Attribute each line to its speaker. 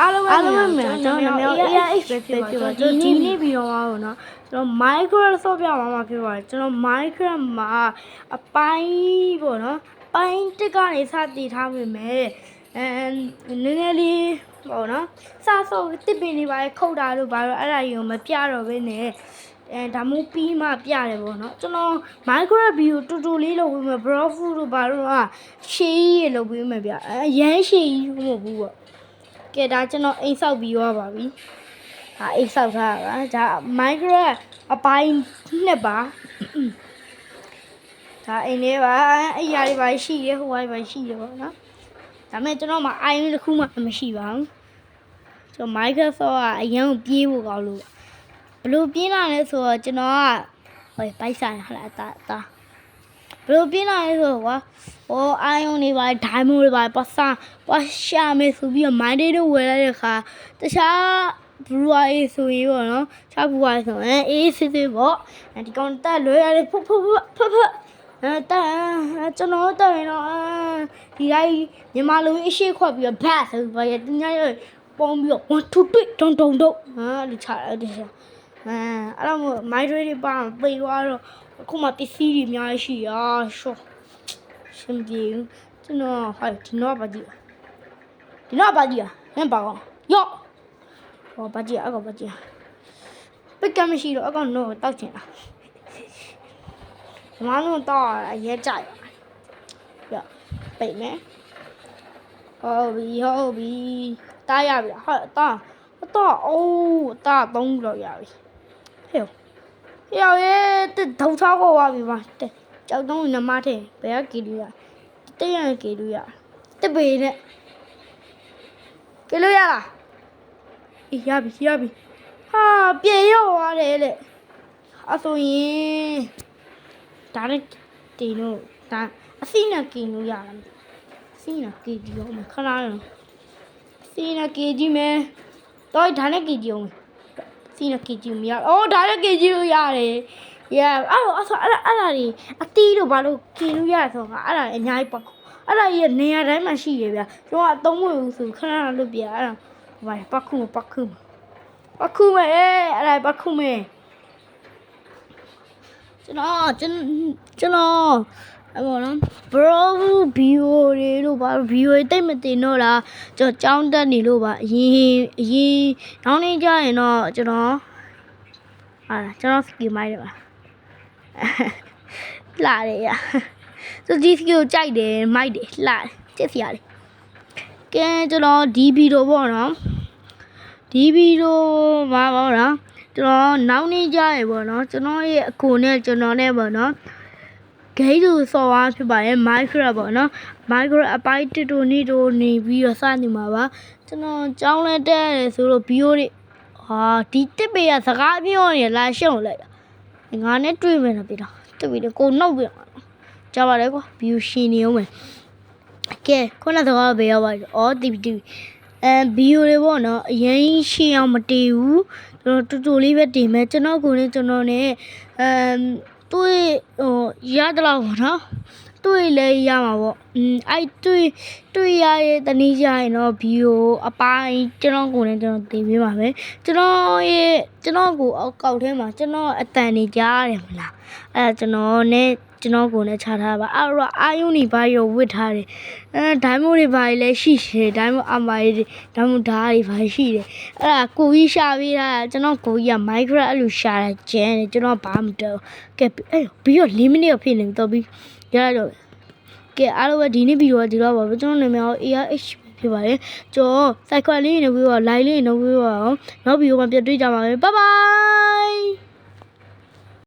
Speaker 1: အားလုံးပဲကျွန်တော်နာမည် AIH ပဲဖြစ်ပါကျွန်တော်ဒီနေ့ပြီးတော့ပါတော့ကျွန်တော် Minecraft ဆော့ပြမှာဖြစ်ပါတယ်ကျွန်တော် Minecraft မှာအပိုင်းပေါ့နော်ပိုင်းတစ်ကနေစတည်ထားမိမယ်နည်းနည်းလေးပေါ့နော်စဆော့တစ်ပင်တွေပါခုတ်တာတို့ဘာလို့အဲ့ဒါကြီးကိုမပြတော့ဘဲနဲ့ဒါမှမဟုတ်ပြီးမှပြတယ်ပေါ့နော်ကျွန်တော် Minecraft ဗီဒီယိုတူတူလေးလုပ်ပြီးမှ Brawl Food တို့ဘာလို့ရှေးကြီးလုပ်ပြီးမှပြရမ်းရှေးကြီးမဟုတ်ဘူးပေါ့ကဲဒါကျွန်တော်အိမ်ဆောက်ပြီးသွားပါပြီဒါအိမ်ဆောက်ထားတာဒါ Minecraft အပိုင်းနှစ်ပါဒါအိမ်လေးပါအဲ့ຢာလေးပါရှိတယ်ဟိုဘက်ပါရှိတယ်ပေါ့နော်ဒါမဲ့ကျွန်တော်မှာအိုင်တစ်ခုမှမရှိပါဘူးကျွန်တော် Minecraft ကအရင်ကပြေးဖို့ကောင်းလို့ဘလို့ပြေးလာလဲဆိုတော့ကျွန်တော်ကဟိုပိုက်ဆိုင်ဟာလားတာဘလို့ပြေးလာလဲဆိုတော့ကွာဟိုအိုင်ယွန်တွေပါဒိုင်မွန်တွေပါပတ်ရှာမယ်ဆိုပြီးတော့မိုင်းဒေးတို့ဝယ်လိုက်တဲ့ခါတခြားဘလူးဝါရေးဆိုရင်ပေါ့နော်ခြားဘလူးဝါရေးဆိုရင်အေးစစ်စစ်ပေါ့ဒီကောင်တက်လွယ်ရတယ်ဖတ်ကျွန်တော်တက်ရင်တော့ဒီတိုင်းမြန်မာလူအရှိခွက်ပြီးတော့ဘတ်ဆိုပြီးတော့တင်ကြရပုံပြီးတော့1 2 3တုံဒီချတယ်ဒီအဲ့တော့မိုင်းတွေပါပြေးသွားတော့အခုမှပစ္စည်းတွေအများကြီးရှိရရှော့ရှင်ပြေကျွန်တော်ဟာဒီတော့ပါကြည့်ဟမ်ပါကောယော့ဟောပါကြည့်အကောပါကြည့်ပိတ်ကမရှိတော့အကောတော့တောက်ချင်တာမမတို့တော့အရဲကြရပြပိတ်မယ်ဟုတ်ပြီတားရပြီဟာတားအိုးတား3လောက်ရပြီဟဲ့ရဲထောက်ထား过ပြီပါကြောက်တုံးနမထဲဘယ်ကကီလူရတရံကီလူရတပေနဲ့ကီလူရလားအေးရပြီဟာပြေရောသွားတယ်လေအဆိုရင်ဒါနဲ့တင်လို့ဒါအစီနဲ့ကင်လို့ရလားအစီနဲ့ကင်ကြည့်အောင်ခဏလုံးအစီနဲ့ကင်ကြည့်မယ်တော့ဒါနဲ့ကင်ကြည့်အောင်စီနဲ့ကင်ကြည့်မရအော်ဒါနဲ့ကင်ကြည့်လို့ရတယ်အဲ့ဒီအတီးတို့ဘာလို့ကင်လို့ရဆိုတော့အဲ့ဒါအများကြီးပတ်အဲ့ဒါကြီးနေရာတိုင်းမှာရှိရဗျာကျွန်တော်အသုံးဝင်ဘူးဆိုခဏလုပ်ပြအဲ့ဒါဘာပတ်ခုမယ်အဲ့ဒါပတ်ခုမယ်ကျွန်တော်အဲ့ပေါ့နော် Brawl ဗီဒီယိုတွေလို့ဗီဒီယိုတိတ်မတင်တော့လားကျွန်တော်ကြောင်းတက်နေလို့ပါအရင်နောက်နေ့ကျရင်တော့ကျွန်တော်စကီမိုက်တယ်ပါလာတယ်ရဆိုဒီစကီကိုကြိုက်တယ်မိုက်တယ်လာတယ်ကျက်စရာလေကဲကျွန်တော်ဒီဗီဒီယိုပေါ့နော်ဒီဗီဒီယိုမှာပေါ့နော်ကျွန်တော်နောက်နေ့ကျရင်ပေါ့နော်ကျွန်တော်ရဲ့အကိုနဲ့ကျွန်တော်နဲ့ပေါ့နော်ဂိမ်းသူဆော်ဝါဖြစ်ပါရဲ့ Minecraft ပေါ့နော် Minecraft အပိုင်း1တို့2တို့နေပြီးတော့စနေမှာပါကျွန်တော်ကြောင်းလဲတက်ရတယ်ဆိုတော့ဗီဒီယိုတွေဟာဒီတစ်ပေကစကားပြောနေလာရှုံလိုက်တာငါနဲ့တွေ့မယ်နော်ပြတော့တစ်ပေကိုနှုတ်ပြအောင်ကြပါလေကွာဗီဒီယိုရှင်နေအောင်မယ်ကဲခုနကစကားပဲရောက်ပါအော်တီဗီဗီဒီယိုတွေပေါ့နော်အရင်ရှင်းအောင်မတည်ဘူးကျွန်တော်တူတူလေးပဲတင်မယ်ကျွန်တော်ကိုနဲ့ကျွန်တော်နဲ့တွေ့ရတယ်ပေါ့နော်တွေ့လဲရမှာပေါ့အဲ့တွေ့ရတဲ့တနည်းကြရင်တော့ဗီဒီယိုအပိုင်းကျွန်တော်ကိုနဲ့ကျွန်တော်တင်ပေးပါမယ်ကျွန်တော်ကိုအောက်ကောက်ထဲမှာကျွန်တော်အတန်နေကြားရတယ်မလားအဲ့ကျွန်တော်ကိုနဲ့ခြားထားပါအဲ့တော့အာယုန်နေဘာရောဝစ်ထားတယ်ဒိုင်းမို့တွေဘာလည်းရှိတယ်ဒိုင်းမို့အမိုင်တွေဒိုင်းမို့ဓာတ်တွေဘာရှိတယ်အဲ့ဒါကိုကြီးရှာပေးတာကျွန်တော်ကိုကြီးက Minecraft အဲ့လိုရှာတာကျန်တယ်ကျွန်တော်ဘာမှမတော့ကဲပြီးတော့4မိနစ်ဖြစ်နေတော့ပြီးရတော့ကဲအားလုံးပဲဒီနေ့ဗီဒီယိုကဒီတော့ပါပဲကျွန်တော်နာမည်က AIH ဖြစ်ပါတယ်ကျွန်တော် cycle လေးနေပြီးတော့ live လေးနေပြီးတော့နောက်ဗီဒီယိုမှာပြန်တွေ့ကြပါမယ် bye bye